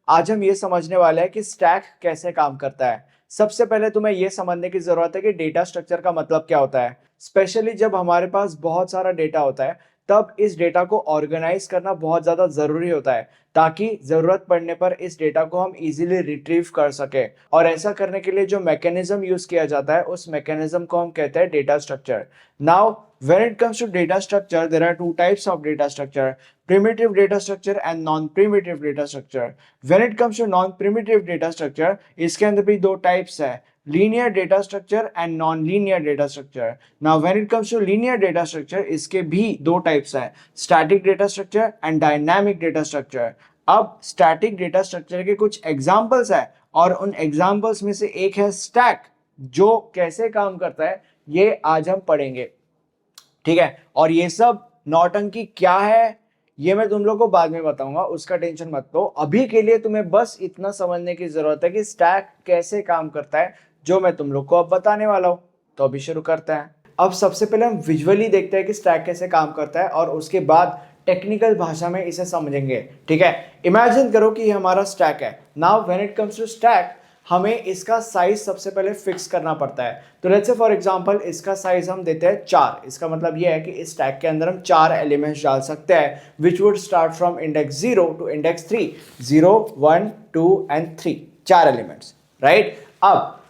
आज हम ये समझने वाले हैं कि स्टैक कैसे काम करता है। सबसे पहले तुम्हें ये समझने की जरूरत है कि डेटा स्ट्रक्चर का मतलब क्या होता है। स्पेशली जब हमारे पास बहुत सारा डेटा होता है तब इस डेटा को ऑर्गेनाइज करना बहुत ज्यादा जरूरी होता है, ताकि जरूरत पड़ने पर इस डेटा को हम इजीली रिट्रीव कर सके। और ऐसा करने के लिए जो मैकेनिज्म यूज किया जाता है उस मैकेनिज्म को हम कहते हैं data structure. Now when it comes to data structure, there are two types of data structure: primitive data structure and non-primitive data structure. When it comes to non-primitive data structure, इसके अंदर भी दो types है: linear data structure and non-linear data structure. Now when it comes to linear data structure, इसके भी दो types है: static data structure and dynamic data structure. अब static data structure के कुछ examples है और उन examples में से एक है stack, जो कैसे काम करता है ये आज हम पढ़ेंगे। ठीक है, और ये सब नौटंकी क्या है ये मैं तुम लोग को बाद में बताऊंगा, उसका टेंशन मत लो। अभी के लिए तुम्हें बस इतना समझने की जरूरत है कि स्टैक कैसे काम करता है, जो मैं तुम लोग को अब बताने वाला हूं। तो अभी शुरू करते हैं। अब सबसे पहले हम विजुअली देखते हैं कि स्टैक कैसे काम करता है और उसके बाद टेक्निकल भाषा में इसे समझेंगे। ठीक है, इमेजिन करो कि ये हमारा स्टैक है। Now when it comes to stack, हमें इसका साइज सबसे पहले फिक्स करना पड़ता है। तो लेट्स से फॉर एग्जांपल इसका साइज हम देते हैं 4। इसका मतलब ये है कि इस टैग के अंदर हम 4 एलिमेंट्स डाल सकते हैं, which would start from index 0 to index 3। 0 1 2 and 3, 4 elements, right. अब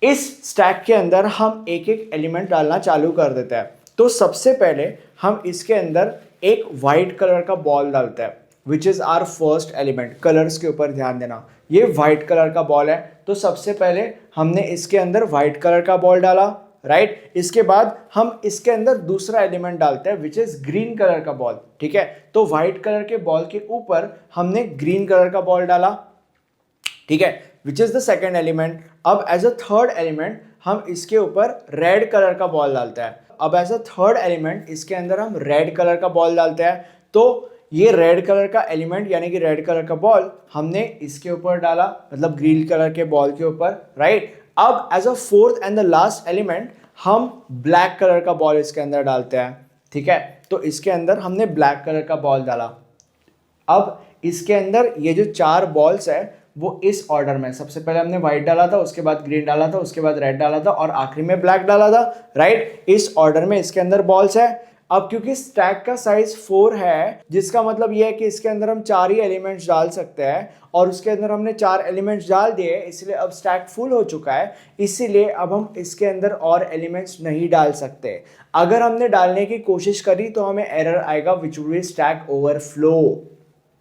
इस स्टैक के अंदर हम एक एक एलिमेंट डालना चालू कर देते हैं। तो सबसे पहले हम इसके अंदर एक वाइट कलर का बॉल डालते हैं, which is our first element. Colours के ऊपर ध्यान देना, ये व्हाइट कलर का बॉल है। तो सबसे पहले हमने इसके अंदर व्हाइट कलर का बॉल डाला, राइट। इसके बाद हम इसके अंदर दूसरा एलिमेंट डालते हैं, विच इज ग्रीन कलर का बॉल। ठीक है, तो व्हाइट कलर के बॉल के ऊपर हमने ग्रीन कलर का बॉल डाला, ठीक है, which is the second element. अब एज अ थर्ड एलिमेंट हम इसके ऊपर रेड कलर का बॉल डालते हैं। अब एज अ थर्ड एलिमेंट इसके अंदर हम रेड कलर का बॉल डालते हैं। तो ये रेड कलर का एलिमेंट यानी कि रेड कलर का बॉल हमने इसके ऊपर डाला, मतलब ग्रीन कलर के बॉल के ऊपर, राइट। अब as a fourth and the last element हम ब्लैक कलर का बॉल इसके अंदर डालते हैं। ठीक है, तो इसके अंदर हमने ब्लैक कलर का बॉल डाला। अब इसके अंदर ये जो 4 बॉल्स है वो इस ऑर्डर में, सबसे पहले हमने व्हाइट डाला था, उसके बाद ग्रीन डाला था, उसके बाद रेड डाला था और आखिरी में ब्लैक डाला था, राइट। इस ऑर्डर में इसके अंदर बॉल्स है। अब क्योंकि स्टैक का साइज 4 है, जिसका मतलब यह है कि इसके अंदर हम 4 ही एलिमेंट्स डाल सकते हैं और उसके अंदर हमने 4 एलिमेंट्स डाल दिए, इसलिए अब स्टैक फुल हो चुका है। इसीलिए अब हम इसके अंदर और एलिमेंट्स नहीं डाल सकते। अगर हमने डालने की कोशिश करी तो हमें एरर आएगा, विच विल स्टैक ओवरफ्लो।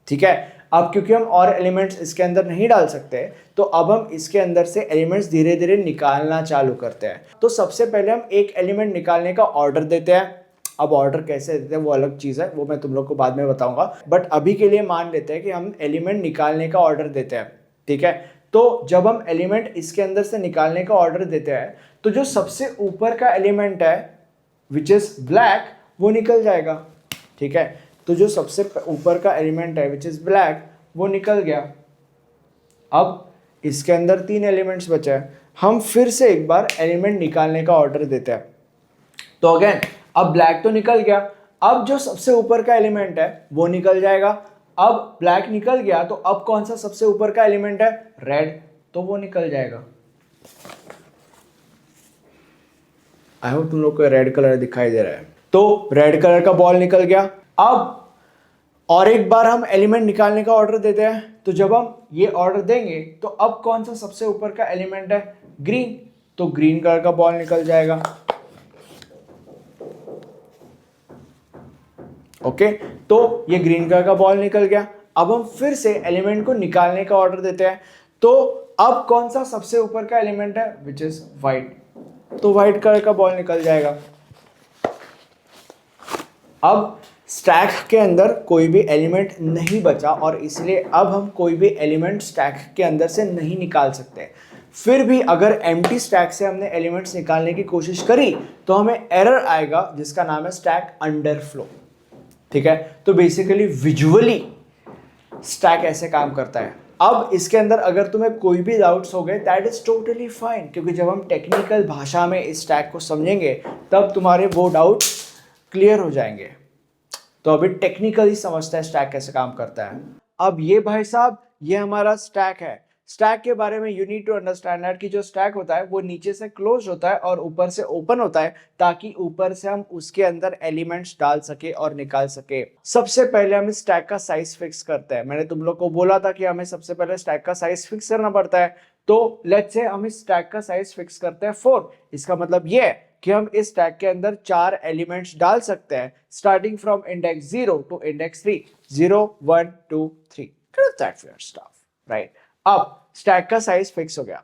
ठीक है, अब क्योंकि हम और एलिमेंट्स इसके अंदर नहीं डाल सकते तो अब हम इसके अंदर से एलिमेंट्स धीरे धीरे निकालना चालू करते हैं। तो सबसे पहले हम एक एलिमेंट निकालने का ऑर्डर देते हैं। अब ऑर्डर कैसे देते हैं वो अलग चीज है, वो मैं तुम लोग को बाद में बताऊंगा, बट अभी के लिए मान लेते हैं कि हम एलिमेंट निकालने का ऑर्डर देते हैं। ठीक है, तो जब हम एलिमेंट इसके अंदर से निकालने का ऑर्डर देते हैं तो जो सबसे ऊपर का एलिमेंट है विच इज ब्लैक वो निकल जाएगा। ठीक है, तो जो सबसे ऊपर का एलिमेंट है विच इज ब्लैक वो निकल गया। अब इसके अंदर 3 एलिमेंट्स बचे हैं, हम फिर से एक बार एलिमेंट निकालने का ऑर्डर देते हैं। तो अगेन अब ब्लैक तो निकल गया, अब जो सबसे ऊपर का एलिमेंट है वो निकल जाएगा। अब ब्लैक निकल गया तो अब कौन सा सबसे ऊपर का एलिमेंट है? रेड, तो वो निकल जाएगा। आई होप तुम लोग को रेड कलर दिखाई दे रहा है। तो रेड कलर का बॉल निकल गया। अब और एक बार हम एलिमेंट निकालने का ऑर्डर देते हैं, तो जब हम ये ऑर्डर देंगे तो अब कौन सा सबसे ऊपर का एलिमेंट है? ग्रीन, तो ग्रीन कलर का बॉल निकल जाएगा। ओके, तो ये ग्रीन कलर का बॉल निकल गया। अब हम फिर से एलिमेंट को निकालने का ऑर्डर देते हैं, तो अब कौन सा सबसे ऊपर का एलिमेंट है? विच इज व्हाइट, तो व्हाइट कलर का बॉल निकल जाएगा। अब स्टैक के अंदर कोई भी एलिमेंट नहीं बचा और इसलिए अब हम कोई भी एलिमेंट स्टैक के अंदर से नहीं निकाल सकते। फिर भी अगर एम्प्टी स्टैक से हमने एलिमेंट्स निकालने की कोशिश करी तो हमें एरर आएगा जिसका नाम है स्टैक अंडरफ्लो। ठीक है, तो बेसिकली विजुअली स्टैक ऐसे काम करता है। अब इसके अंदर अगर तुम्हें कोई भी डाउट्स हो गए दैट इज टोटली फाइन, क्योंकि जब हम टेक्निकल भाषा में इस स्टैक को समझेंगे तब तुम्हारे वो डाउट क्लियर हो जाएंगे। तो अभी टेक्निकली समझते हैं स्टैक कैसे काम करता है। अब ये भाई साहब ये हमारा स्टैक है। स्टैक के बारे में you need to understand that कि जो स्टैक होता है वो नीचे से क्लोज होता है और ऊपर से ओपन होता है, ताकि ऊपर से हम उसके अंदर एलिमेंट्स डाल सके और निकाल सके। सबसे पहले हम स्टैक का साइज फिक्स करते हैं। मैंने तुम लोग को बोला था कि हमें सबसे पहले स्टैक का साइज फिक्स करना पड़ता है। तो लेट्स से हम इस स्टैक का साइज फिक्स करते हैं 4। इसका मतलब ये है कि हम इस स्टैक के अंदर 4 एलिमेंट्स डाल सकते हैं, starting from index 0 to index 3। 0 1 2 3। That's your stuff, right? अब स्टैक का साइज फिक्स हो गया।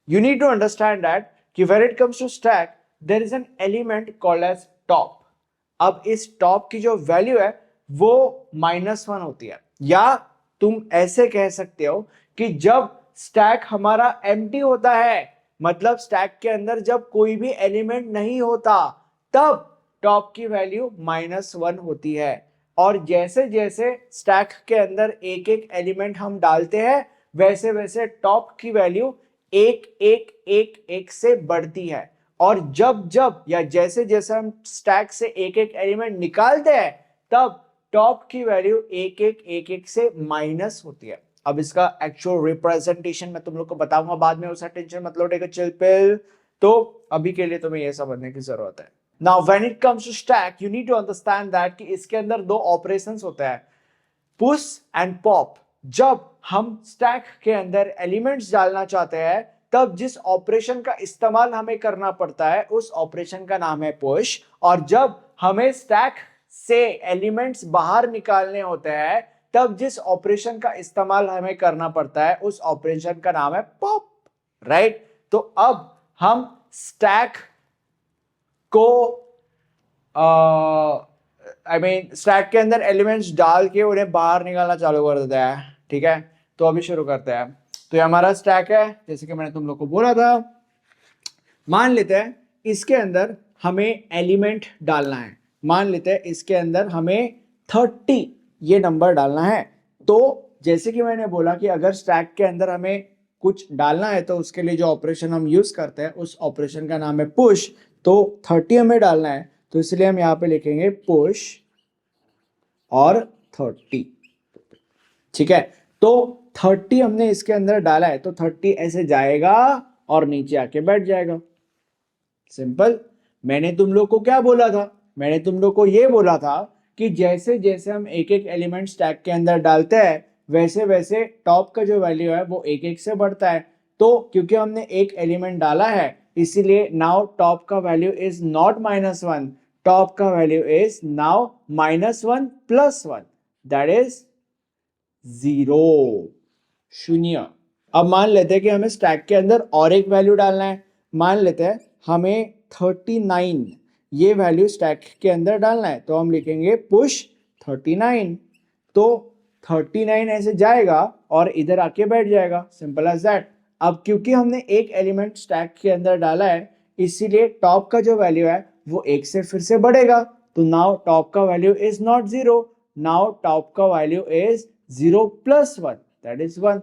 You need to understand that कि when it comes to stack, there is an element called as top. अब इस top की जो वैल्यू है वो -1 होती है, या तुम ऐसे कह सकते हो कि जब स्टैक हमारा एम्प्टी होता है, मतलब स्टैक के अंदर जब कोई भी एलिमेंट नहीं होता, तब टॉप की वैल्यू -1 होती है। और जैसे जैसे स्टैक के अंदर एक एक एलिमेंट हम डालते हैं, वैसे वैसे टॉप की वैल्यू एक एक एक एक से बढ़ती है। और जब जब या जैसे जैसे हम स्टैक से एक एक एलिमेंट निकालते हैं, तब टॉप की वैल्यू एक एक से माइनस होती है। अब इसका एक्चुअल रिप्रेजेंटेशन मैं तुम लोग को बताऊंगा बाद में, उसका टेंशन मत लो, टेक अ चिल पिल। तो अभी के लिए तुम्हें यह समझने की जरूरत है। Now when it comes to stack, you need to understand that कि इसके अंदर 2 ऑपरेशंस होते हैं, पुश एंड पॉप। जब हम स्टैक के अंदर एलिमेंट्स डालना चाहते हैं, तब जिस ऑपरेशन का इस्तेमाल हमें करना पड़ता है उस ऑपरेशन का नाम है पुश। और जब हमें स्टैक से एलिमेंट्स बाहर निकालने होते हैं, तब जिस ऑपरेशन का इस्तेमाल हमें करना पड़ता है उस ऑपरेशन का नाम है पॉप, राइट? तो अब हम स्टैक को स्टैक के अंदर एलिमेंट्स डाल के उन्हें बाहर निकालना चालू कर देता है, ठीक है? तो अभी शुरू करते हैं। तो ये हमारा स्टैक है, जैसे कि मैंने तुम लोग को बोला था। मान लेते हैं इसके अंदर हमें एलिमेंट डालना है, मान लेते हैं इसके अंदर हमें 30 ये नंबर डालना है। तो जैसे कि मैंने बोला कि अगर स्टैक के अंदर हमें कुछ डालना है तो उसके लिए जो ऑपरेशन हम यूज करते हैं उस ऑपरेशन का नाम है पुश। तो 30 हमें डालना है, तो इसलिए हम यहाँ पे लिखेंगे पुश और 30, ठीक है? तो 30 हमने इसके अंदर डाला है, तो 30 ऐसे जाएगा और नीचे आके बैठ जाएगा। सिंपल। मैंने तुम लोग को क्या बोला था? मैंने तुम लोग को ये बोला था कि जैसे जैसे हम एक एक एलिमेंट स्टैक के अंदर डालते हैं, वैसे वैसे टॉप का जो वैल्यू है वो एक एक से बढ़ता है। तो क्योंकि हमने एक एलिमेंट डाला है, इसीलिए नाउ टॉप का वैल्यू इज नॉट -1, टॉप का value is now -1 + 1, that is 0, शून्य। अब मान लेते हैं कि हमें स्टैक के अंदर और एक वैल्यू डालना है। मान लेते हैं हमें 39 ये वैल्यू स्टैक के अंदर डालना है, तो हम लिखेंगे पुश 39। तो 39 ऐसे जाएगा और इधर आके बैठ जाएगा, सिंपल एज दैट। अब क्योंकि हमने एक एलिमेंट स्टैक के अंदर डाला है, इसीलिए टॉप का जो वैल्यू है वो एक से फिर से बढ़ेगा। तो नाउ टॉप का value is not 0, now top का वैल्यू इज 0 + 1, दैट इज 1।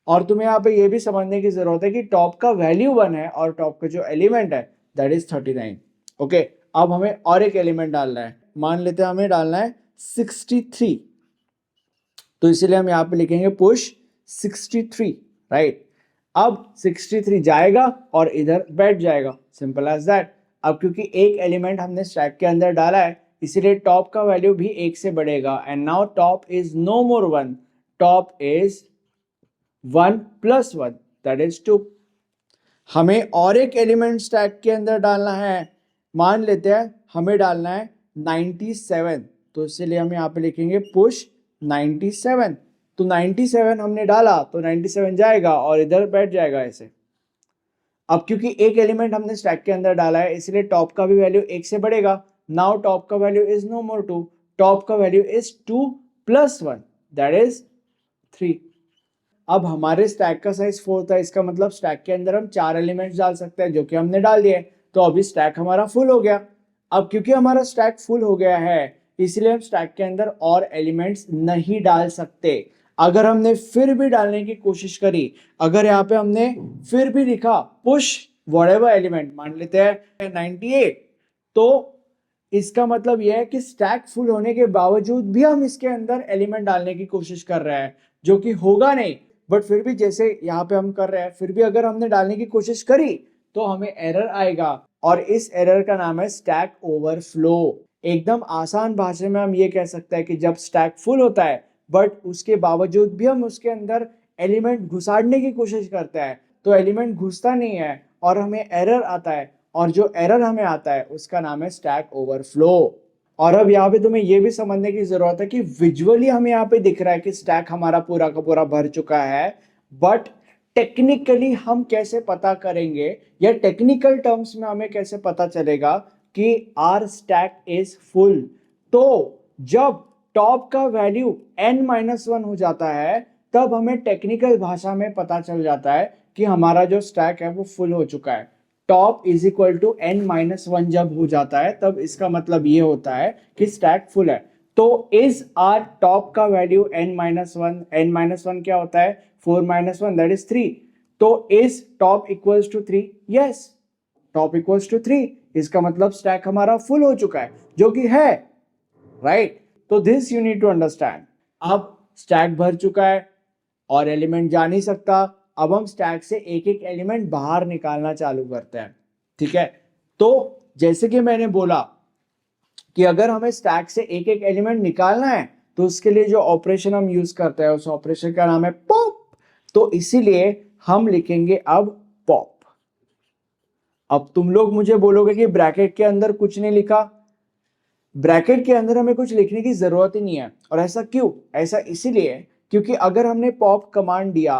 और तुम्हें यहाँ पे ये भी समझने की जरूरत है कि टॉप का वैल्यू 1 है और टॉप का जो एलिमेंट है दैट इज 39। ओके, अब हमें और एक एलिमेंट डालना है। मान लेते हैं हमें डालना है 63, तो इसीलिए हम यहाँ पे लिखेंगे पुश 63, राइट? अब 63 जाएगा और इधर बैठ जाएगा, सिंपल एज दैट। अब क्योंकि एक एलिमेंट हमने स्टैक के अंदर डाला है, इसीलिए टॉप का वैल्यू भी एक से बढ़ेगा। And now top is no more 1, top is 1 + 1, that is 2। हमें और एक एलिमेंट स्टैक के अंदर डालना है। मान लेते हैं हमें डालना है 97, तो इसलिए हम यहाँ पे लिखेंगे पुश 97। तो 97 हमने डाला तो 97 जाएगा और इधर बैठ जाएगा ऐसे। अब क्योंकि एक एलिमेंट हमने स्टैक के अंदर डाला है, इसलिए टॉप का भी वैल्यू एक से बढ़ेगा। नाउ टॉप का value is no more 2, top का वैल्यू इज 2 + 1, दैट इज 3। अब हमारे स्टैक का साइज 4 था, इसका मतलब स्टैक के अंदर हम 4 एलिमेंट्स डाल सकते हैं, जो कि हमने डाल दिए। तो अभी स्टैक हमारा फुल हो गया। अब क्योंकि हमारा स्टैक फुल हो गया है, इसलिए हम स्टैक के अंदर और एलिमेंट्स नहीं डाल सकते। अगर हमने फिर भी डालने की कोशिश करी, अगर यहाँ पे हमने फिर भी लिखा पुश व्हाटएवर एलिमेंट, मान लेते हैं 98, तो इसका मतलब यह है कि स्टैक फुल होने के बावजूद भी हम इसके अंदर एलिमेंट डालने की कोशिश कर रहे हैं। जो कि होगा नहीं, बट फिर भी जैसे यहाँ पे हम कर रहे हैं, फिर भी अगर हमने डालने की कोशिश करी तो हमें एरर आएगा, और इस एरर का नाम है स्टैक ओवरफ्लो। एकदम आसान भाषा में हम ये कह सकते हैं कि जब स्टैक फुल होता है बट उसके बावजूद भी हम उसके अंदर एलिमेंट घुसाड़ने की कोशिश करते हैं, तो एलिमेंट घुसता नहीं है और हमें एरर आता है, और जो एरर हमें आता है उसका नाम है स्टैक ओवरफ्लो। और अब यहाँ पे तुम्हें ये भी समझने की जरूरत है कि विजुअली हमें यहाँ पे दिख रहा है कि स्टैक हमारा पूरा का पूरा भर चुका है, बट टेक्निकली हम कैसे पता करेंगे, या टेक्निकल टर्म्स में हमें कैसे पता चलेगा कि आर स्टैक इज फुल? तो जब टॉप का वैल्यू n-1 हो जाता है तब हमें टेक्निकल भाषा में पता चल जाता है कि हमारा जो स्टैक है वो फुल हो चुका है। Top is equal to n-1 जब हो जाता है तब इसका मतलब ये होता है कि स्टैक फुल है। तो इज आर टॉप का वैल्यू n-1, n-1 क्या होता है? 4-1 दैट इज 3। तो is top equals to 3? Yes, top equals to 3। इसका मतलब स्टैक हमारा फुल हो चुका है, जो कि है, राइट? तो this you need to understand. अब स्टैक भर चुका है और एलिमेंट जा नहीं सकता, अब हम स्टैक से एक एक एलिमेंट बाहर निकालना चालू करते हैं, ठीक है? तो जैसे कि मैंने बोला कि अगर हमें स्टैक से एक एक एलिमेंट निकालना है तो उसके लिए जो ऑपरेशन हम यूज करते हैं उस ऑपरेशन का नाम है पॉप। तो इसीलिए हम लिखेंगे अब पॉप। अब तुम लोग मुझे बोलोगे कि ब्रैकेट के अंदर कुछ नहीं लिखा। ब्रैकेट के अंदर हमें कुछ लिखने की जरूरत ही नहीं है, और ऐसा क्यों? ऐसा इसीलिए क्योंकि अगर हमने पॉप कमांड दिया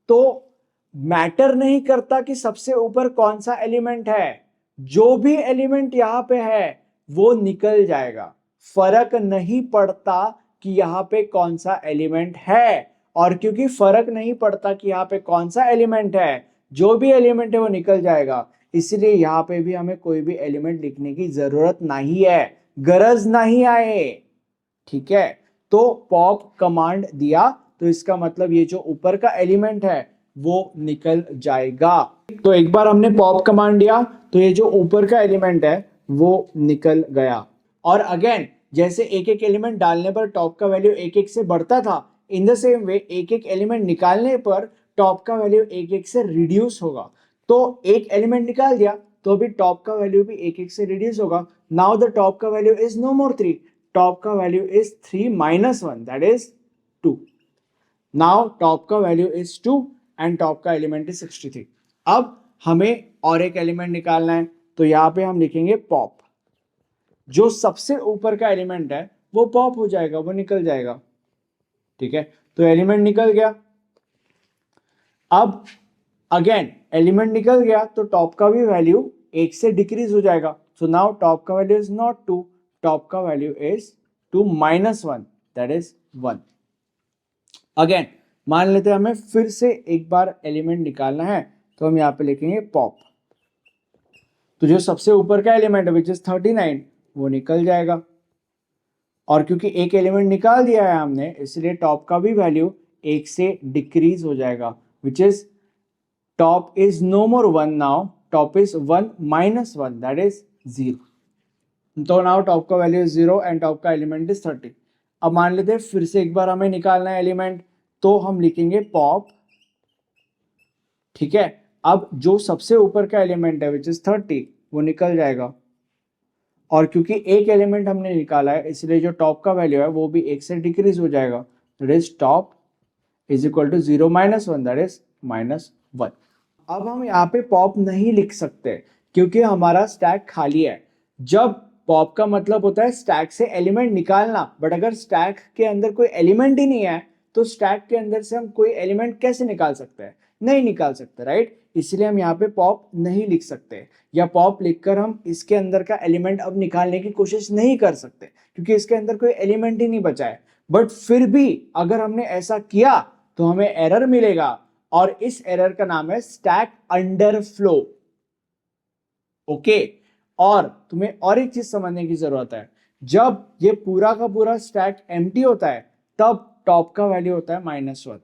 तो मैटर नहीं करता कि सबसे ऊपर कौन सा एलिमेंट है, जो भी एलिमेंट यहां पे है वो निकल जाएगा। फर्क नहीं पड़ता कि यहां पे कौन सा एलिमेंट है, और क्योंकि फर्क नहीं पड़ता कि यहां पे कौन सा एलिमेंट है, जो भी एलिमेंट है वो निकल जाएगा। इसलिए यहां पे भी हमें कोई भी एलिमेंट लिखने की जरूरत नहीं है, गरज नहीं आए, ठीक है? तो पॉप कमांड दिया तो इसका मतलब ये जो ऊपर का एलिमेंट है वो निकल जाएगा। तो एक बार हमने पॉप कमांड दिया तो ये जो ऊपर का एलिमेंट है वो निकल गया। और अगेन जैसे एक एक एलिमेंट डालने पर टॉप का वैल्यू एक एक से बढ़ता था, इन द सेम वे एक एक एलिमेंट निकालने पर टॉप का वैल्यू एक एक से रिड्यूस होगा। तो एक एलिमेंट निकाल दिया तो अभी टॉप का वैल्यू भी एक एक से रिड्यूस होगा। नाउ द टॉप का value is no more 3, top का value is 3-1 that is 2। Now top का वैल्यू इज 2 एंड टॉप का एलिमेंट इज 63। अब हमें और एक एलिमेंट निकालना है तो यहां पे हम लिखेंगे पॉप। जो सबसे ऊपर का एलिमेंट है वो पॉप हो जाएगा, वो निकल जाएगा, ठीक है? तो एलिमेंट निकल गया। अब अगेन एलिमेंट निकल गया तो टॉप का भी वैल्यू एक से डिक्रीज हो जाएगा। सो नाउ टॉप का वैल्यू इज नॉट 2, टॉप का value is 2-1 that is 1। Again मान लेते हैं हमें फिर से एक बार एलिमेंट निकालना है तो हम यहां पे लिखेंगे पॉप। तो जो सबसे ऊपर का एलिमेंट है विच इज 39 वो निकल जाएगा, और क्योंकि एक एलिमेंट निकाल दिया है हमने इसलिए टॉप का भी वैल्यू एक से डिक्रीज हो जाएगा, which is top is no more 1 now, top is 1-1 that is 0। तो now top का वैल्यू 0 एंड टॉप का एलिमेंट इज 30। अब मान लेते हैं फिर से एक बार हमें निकालना है एलिमेंट तो हम लिखेंगे पॉप, ठीक है? अब जो सबसे ऊपर का एलिमेंट है विच इज 30 वो निकल जाएगा, और क्योंकि एक एलिमेंट हमने निकाला है इसलिए जो टॉप का वैल्यू है वो भी एक से डिक्रीज हो जाएगा, that is top is equal to 0-1 that is -1। अब हम यहाँ पे पॉप नहीं लिख सकते क्योंकि हमारा स्टैक खाली है। जब पॉप का मतलब होता है स्टैक से एलिमेंट निकालना, बट अगर स्टैक के अंदर कोई एलिमेंट ही नहीं है तो स्टैक के अंदर से हम कोई एलिमेंट कैसे निकाल सकते हैं? नहीं निकाल सकते, राइट? इसलिए हम यहाँ पे पॉप नहीं लिख सकते, या पॉप लिखकर हम इसके अंदर का एलिमेंट अब निकालने की कोशिश नहीं कर सकते क्योंकि इसके अंदर कोई एलिमेंट ही नहीं बचा है। बट फिर भी अगर हमने ऐसा किया तो हमें एरर मिलेगा, और इस एरर का नाम है स्टैक अंडरफ्लो, ओके? और तुम्हें और एक चीज समझने की जरूरत है, जब ये पूरा का पूरा स्टैक एम्प्टी होता है तब टॉप का वैल्यू होता है -1।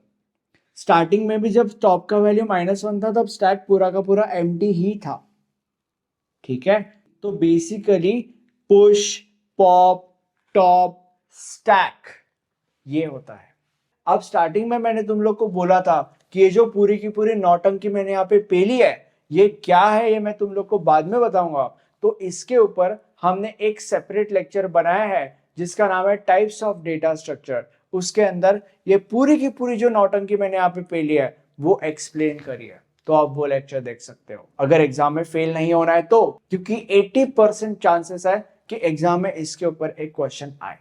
स्टार्टिंग में भी जब टॉप का वैल्यू -1 था तब स्टैक पूरा का पूरा एम्प्टी ही था, ठीक है? तो basically push, pop, top, stack ये होता है। अब स्टार्टिंग में मैंने तुम लोग को बोला था कि ये जो पूरी की पूरी नौटंकी मैंने यहाँ पे पेली है, ये क्या है ये मैं तुम लोग को बाद में बताऊंगा। तो इसके ऊपर हमने एक सेपरेट लेक्चर बनाया है जिसका नाम है टाइप्स ऑफ डेटा स्ट्रक्चर। उसके अंदर ये पूरी की पूरी जो नौटंकी मैंने यहाँ पे पेली है वो एक्सप्लेन करी है, तो आप वो लेक्चर देख सकते हो अगर एग्जाम में फेल नहीं होना है तो, क्योंकि 80% चांसेस है कि एग्जाम में इसके ऊपर एक क्वेश्चन आए।